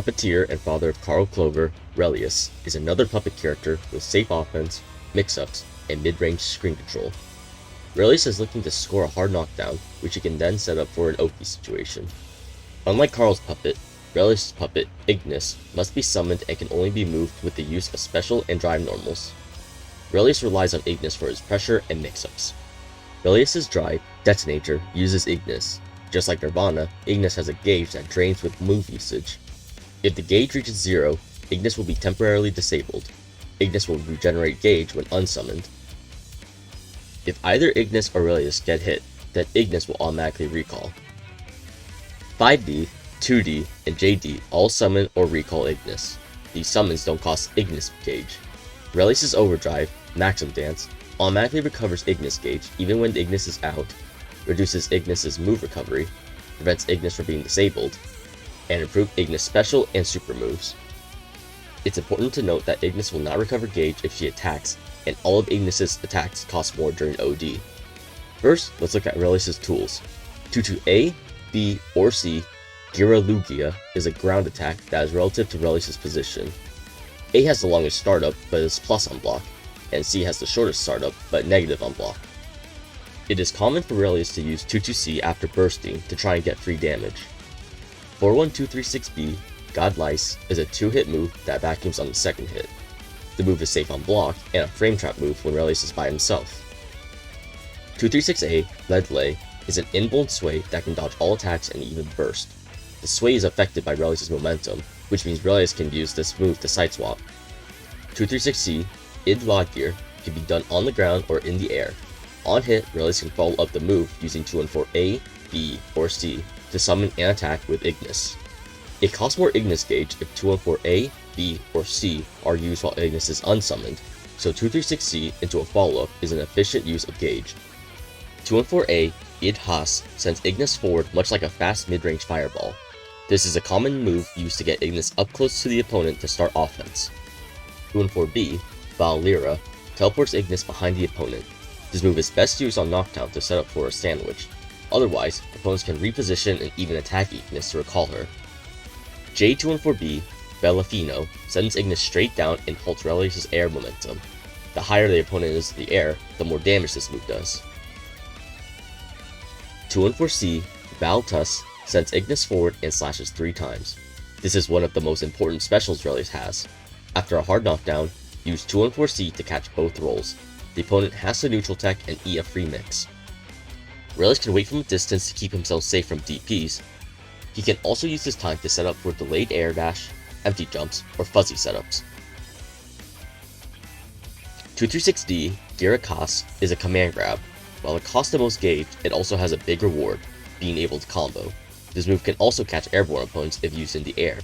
Puppeteer and father of Carl Clover, Relius, is another puppet character with safe offense, mix-ups, and mid-range screen control. Relius is looking to score a hard knockdown, which he can then set up for an Oki situation. Unlike Carl's puppet, Relius' puppet, Ignis, must be summoned and can only be moved with the use of special and drive normals. Relius relies on Ignis for his pressure and mix-ups. Relius' drive, Detonator, uses Ignis. Just like Nirvana, Ignis has a gauge that drains with move usage. If the gauge reaches 0, Ignis will be temporarily disabled. Ignis will regenerate gauge when unsummoned. If either Ignis or Relius get hit, then Ignis will automatically recall. 5D, 2D, and JD all summon or recall Ignis. These summons don't cost Ignis gauge. Relius' Overdrive, Maxim Dance, automatically recovers Ignis gauge even when Ignis is out, reduces Ignis' move recovery, prevents Ignis from being disabled, and improves Ignis special and super moves. It's important to note that Ignis will not recover gauge if she attacks, and all of Ignis' attacks cost more during OD. First, let's look at Relius' tools. 2-2A, B, or C, Gira Lugia is a ground attack that is relative to Relius' position. A has the longest startup, but is plus on block, and C has the shortest startup, but negative on block. It is common for Relius to use 2-2C after bursting to try and get free damage. 4-1-2-3-6-B, God Lice, is a 2-hit move that vacuums on the second hit. The move is safe on block, and a frame trap move when Relius is by himself. 2-3-6-A, Ledley, is an inborn sway that can dodge all attacks and even burst. The sway is affected by Relius' momentum, which means Relius can use this move to sideswap. 2-3-6-C, Id Loggear, can be done on the ground or in the air. On hit, Relius can follow up the move using 2-4A, B, or C to summon and attack with Ignis. It costs more Ignis gauge if 2-4A, B, or C are used while Ignis is unsummoned, so 2-3-6-C into a follow-up is an efficient use of gauge. 2-4A, Id Haas, sends Ignis forward much like a fast mid-range fireball. This is a common move used to get Ignis up close to the opponent to start offense. 2-4B, Valera, teleports Ignis behind the opponent. This move is best used on knockdown to set up for a sandwich. Otherwise, opponents can reposition and even attack Ignis to recall her. J2-4B, Bellafino, sends Ignis straight down and halts Relius' air momentum. The higher the opponent is in the air, the more damage this move does. 2-4C, Valtus, sends Ignis forward and slashes 3 times. This is one of the most important specials Relius has. After a hard knockdown, use 2-4C to catch both rolls. The opponent has to neutral tech and eat a free mix. Relius can wait from a distance to keep himself safe from DPs. He can also use this time to set up for delayed air dash, empty jumps, or fuzzy setups. 2-3-6-D, Gyarakas, is a command grab. While it costs the most gauge, it also has a big reward, being able to combo. This move can also catch airborne opponents if used in the air.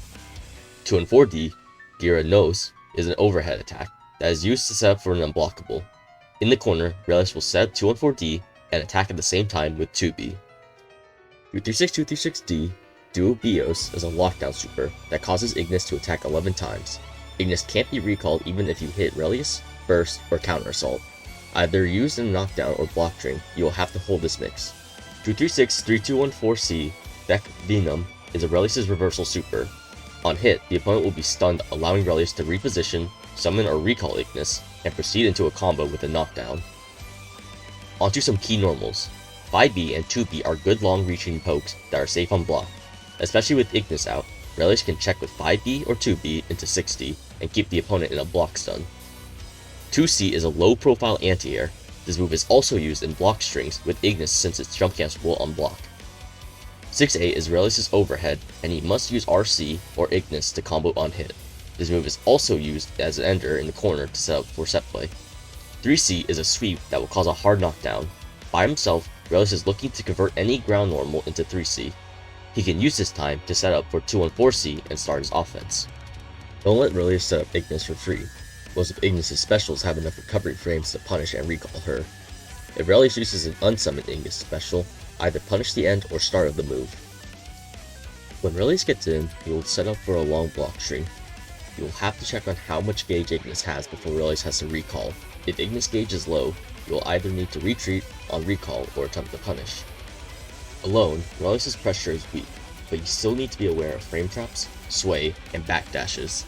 2-4D, Gyarados, is an overhead attack that is used to set up for an unblockable. In the corner, Relius will set up 2-4D and attack at the same time with 2B. 2-3-6-2-3-6-D, Duo Bios is a lockdown super that causes Ignis to attack 11 times. Ignis can't be recalled even if you hit Relius, burst, or counter assault. Either used in a knockdown or block drain, you will have to hold this mix. 2-3-6-3-2-1-4-C, Beck Venom, is a Relius' reversal super. On hit, the opponent will be stunned, allowing Relius to reposition, summon or recall Ignis, and proceed into a combo with a knockdown. Onto some key normals. 5B and 2B are good long-reaching pokes that are safe on block. Especially with Ignis out, Relius can check with 5B or 2B into 60 and keep the opponent in a block stun. 2C is a low-profile anti-air. This move is also used in block strings with Ignis since its jump cancel will unblock. 6A is Relius' overhead, and he must use RC or Ignis to combo on hit. This move is also used as an ender in the corner to set up for set play. 3C is a sweep that will cause a hard knockdown. By himself, Relius is looking to convert any ground normal into 3C. He can use this time to set up for 2-4C and start his offense. Don't let Relius set up Ignis for free. Most of Ignis' specials have enough recovery frames to punish and recall her. If Relius uses an unsummoned Ignis special, either punish the end or start of the move. When Relius gets in, he will set up for a long block string. You will have to check on how much gauge Ignis has before Relius has to recall. If Ignis gauge is low, you will either need to retreat on recall or attempt to punish. Alone, Relius' pressure is weak. but you still need to be aware of frame traps, sway, and backdashes.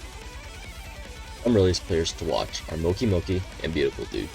Some Relius players to watch are Moki Moki and Beautiful Dude.